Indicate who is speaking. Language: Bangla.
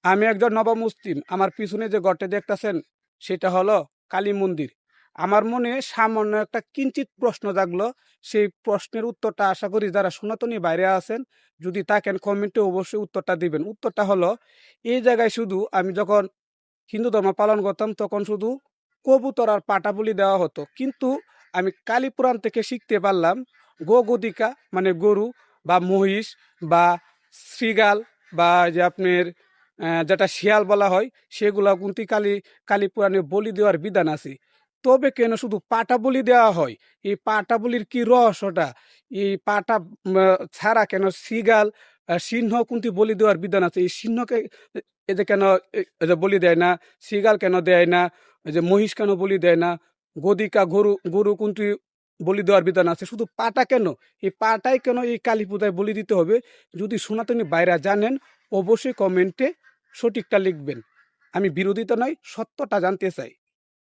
Speaker 1: আমি একজন নবমুসলিম। আমার পিছনে যে ঘরটা দেখতেছেন সেটা হলো কালী মন্দির। আমার মনে সামান্য একটা কিঞ্চিত প্রশ্ন জাগলো। সেই প্রশ্নের উত্তরটা আশা করি যারা সনাতনী বাইরে আছেন যদি থাকেন কমেন্টে অবশ্যই উত্তরটা দিবেন। উত্তরটা হলো এই জায়গায় শুধু আমি যখন হিন্দু ধর্ম পালন করতাম তখন শুধু কবুতর আর পাটা বলি দেওয়া হতো, কিন্তু আমি কালী পুরাণ থেকে শিখতে পারলাম গোগদিকা মানে গরু বা মহিষ বা শ্রীগাল বা যে আপনার যেটা শিয়াল বলা হয় সেগুলা কিন্তু কালী পুরাণে বলি দেওয়ার বিধান আছে। তবে কেন শুধু পাটা বলি দেওয়া হয়? এই পাটা বলির কি রহস্যটা? এই পাটা ছাড়া কেন শ্রীগাল সিংহ কিন্তু বলি দেওয়ার বিধান আছে, এই সিংহকে এই যে কেন এই যে বলি দেয় না? শ্রীগাল কেন দেয় না? এই যে মহিষ কেন বলি দেয় না? গদিকা গরু গরু কিন্তু বলি দেওয়ার বিধান আছে, শুধু পাটা কেন? এই পাটাই কেন এই কালী পূজায় বলি দিতে হবে? যদি সনাতনী বাইরা জানেন অবশ্যই কমেন্টে সঠিকটা লিখবেন। আমি বিরোধিতা নয়, সত্যটা জানতে চাই।